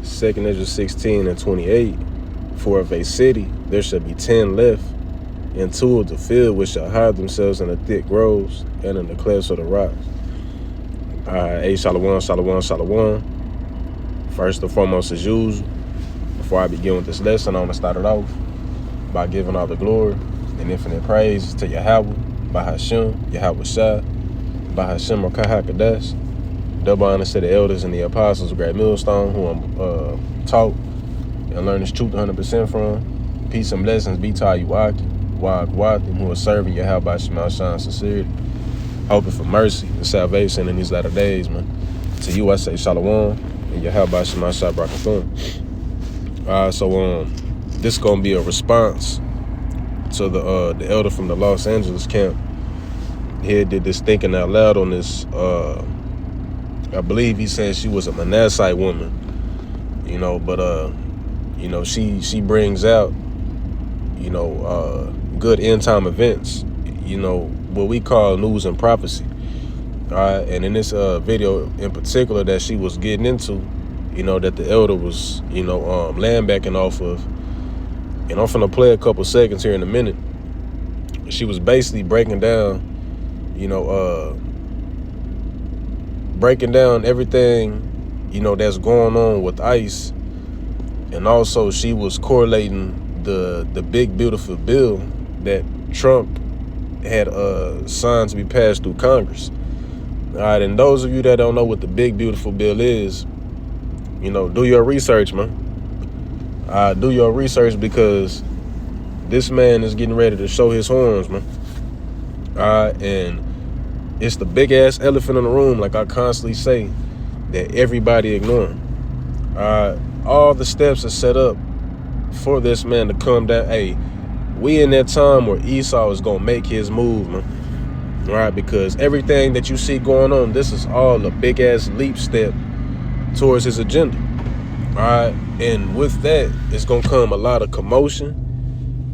2nd Ezra 16 and 28. For of a city there shall be 10 left, and 2 of the field which shall hide themselves in the thick groves and in the clefts of the rocks. Hey, Shalom, Shalom, Shalom. First and foremost, as usual, before I begin with this lesson, I want to start it off by giving all the glory and infinite praise to Yahweh, Bahashem, Yahweh Shai, Bahashem Rakah Kadesh. Double honor to the elders and the apostles of Great Millstone, who I'm taught and learn this truth 100% from. Peace and blessings be to Yuaki, Wag Wathim, who are serving Yahweh Shema Shine sincerity, hoping for mercy and salvation in these latter days, man. To you I say Shalom and Yahweh Shema Shai Brakathum. So this gonna be a response to the elder from the Los Angeles camp. He did this thinking out loud on this. I believe he said she was a Manassite woman, but she brings out, good end time events, what we call news and prophecy. All right, and in this video in particular that she was getting into, that the elder was, landbacking off of, and I'm finna play a couple seconds here in a minute. She was basically breaking down, breaking down everything, that's going on with ICE. And also she was correlating the big beautiful bill that Trump had signed to be passed through Congress. All right, and those of you that don't know what the big beautiful bill is, do your research, man. Do your research, because this man is getting ready to show his horns, man. All right, and it's the big ass elephant in the room, like I constantly say, that everybody ignoring. All the steps are set up for this man to come down. Hey, we in that time where Esau is gonna make his move, man. All right, because everything that you see going on, this is all a big ass leap step towards his agenda. All right, and with that, it's gonna come a lot of commotion,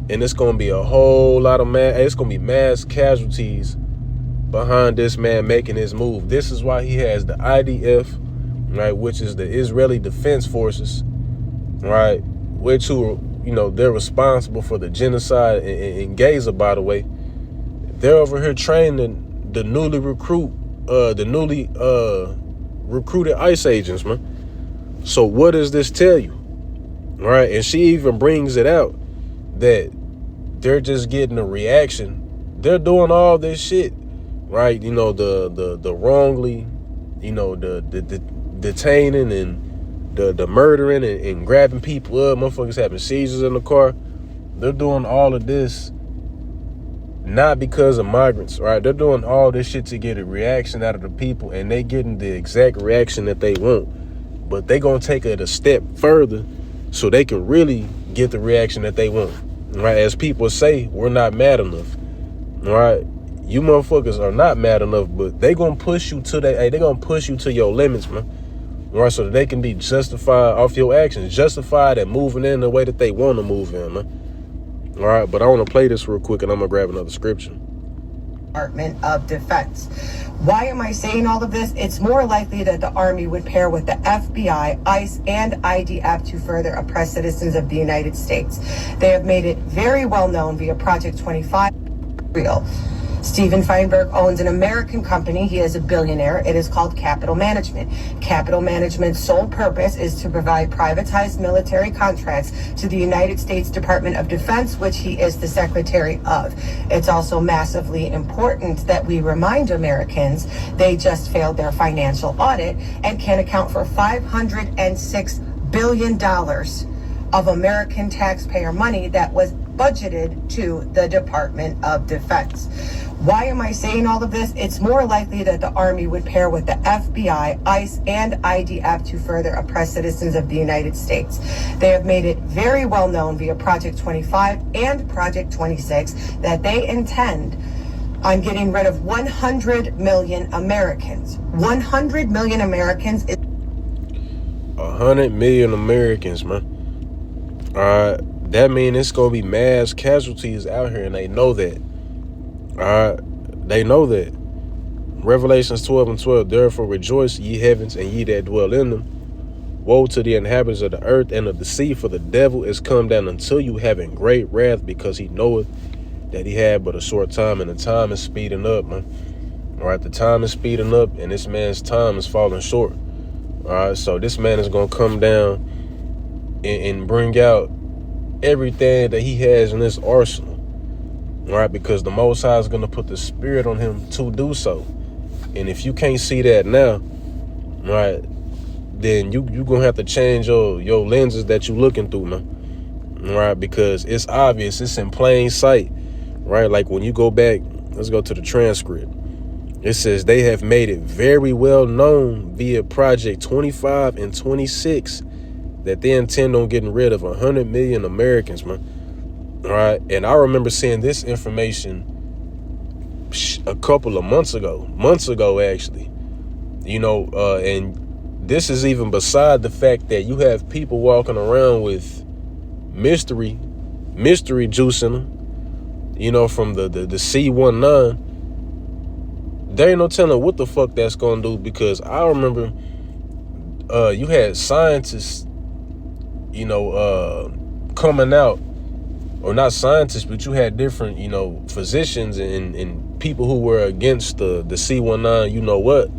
and it's gonna be a whole lot of it's gonna be mass casualties behind this man making his move. This is why he has the IDF, right, which is the Israeli Defense Forces, right, which they're responsible for the genocide in Gaza, by the way. They're over here training the newly recruited ICE agents, man. So what does this tell you? All right, and she even brings it out that they're just getting a reaction. They're doing all this shit, right? The wrongly, the detaining and the murdering and grabbing people up, motherfuckers having seizures in the car. They're doing all of this not because of migrants, right? They're doing all this shit to get a reaction out of the people, and they getting the exact reaction that they want. But they gonna take it a step further so they can really get the reaction that they want, right? As people say, we're not mad enough, right? You motherfuckers are not mad enough, but they gonna push you to they gonna push you to your limits, man. Right, so that they can be justified off your actions, justified at moving in the way that they want to move in, man. All right, but I want to play this real quick, and I'm gonna grab another scripture. Department of Defense. Why am I saying all of this? It's more likely that the Army would pair with the FBI, ICE, and IDF to further oppress citizens of the United States. They have made it very well known via Project 25. Real. Steven Feinberg owns an American company. He is a billionaire. It is called Capital Management. Capital Management's sole purpose is to provide privatized military contracts to the United States Department of Defense, which he is the secretary of. It's also massively important that we remind Americans they just failed their financial audit and can account for $506 billion of American taxpayer money that was budgeted to the Department of Defense. Why am I saying all of this? It's more likely that the Army would pair with the FBI, ICE, and IDF to further oppress citizens of the United States. They have made it very well known via Project 25 and Project 26 that they intend on getting rid of 100 million Americans. 100 million Americans is 100 million Americans, man. All right, that means it's gonna be mass casualties out here, and they know that. All right, they know that. Revelations 12 and 12, therefore rejoice, ye heavens, and ye that dwell in them. Woe to the inhabitants of the earth and of the sea, for the devil is come down unto you, having great wrath, because he knoweth that he had but a short time, and the time is speeding up, man. All right, the time is speeding up, and this man's time is falling short. All right, so this man is going to come down and bring out everything that he has in this arsenal. All right, because the Most High is going to put the spirit on him to do so. And if you can't see that now, right, then you going to have to change your lenses that you looking through, man. All right, because it's obvious. It's in plain sight, right? Like when you go back, let's go to the transcript. It says they have made it very well known via Project 25 and 26 that they intend on getting rid of 100 million Americans, man. All right. And I remember seeing this information a couple of months ago, actually, you know, and this is even beside the fact that you have people walking around with mystery juice in them, you know, from the C19. There ain't no telling what the fuck that's gonna do, because I remember you had scientists, you know, coming out, or not scientists, but you had different, you know, physicians and people who were against the C19, you know what?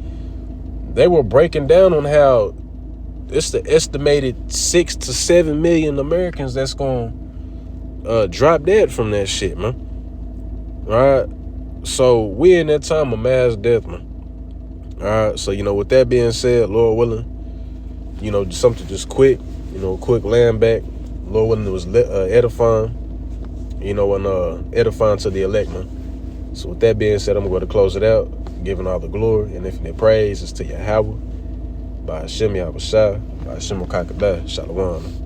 They were breaking down on how it's the estimated 6 to 7 million Americans that's gonna drop dead from that shit, man. All right. So we're in that time of mass death, man. All right. So, you know, with that being said, Lord willing, you know, something just quick, you know, quick land back. Lord willing, it was edifying, you know, and edifying to the elect, man. So with that being said, I'm going to close it out, giving all the glory and infinite praise is to Yahweh, by Hashem Yahushua, by Hashem Kakabah, Shalom.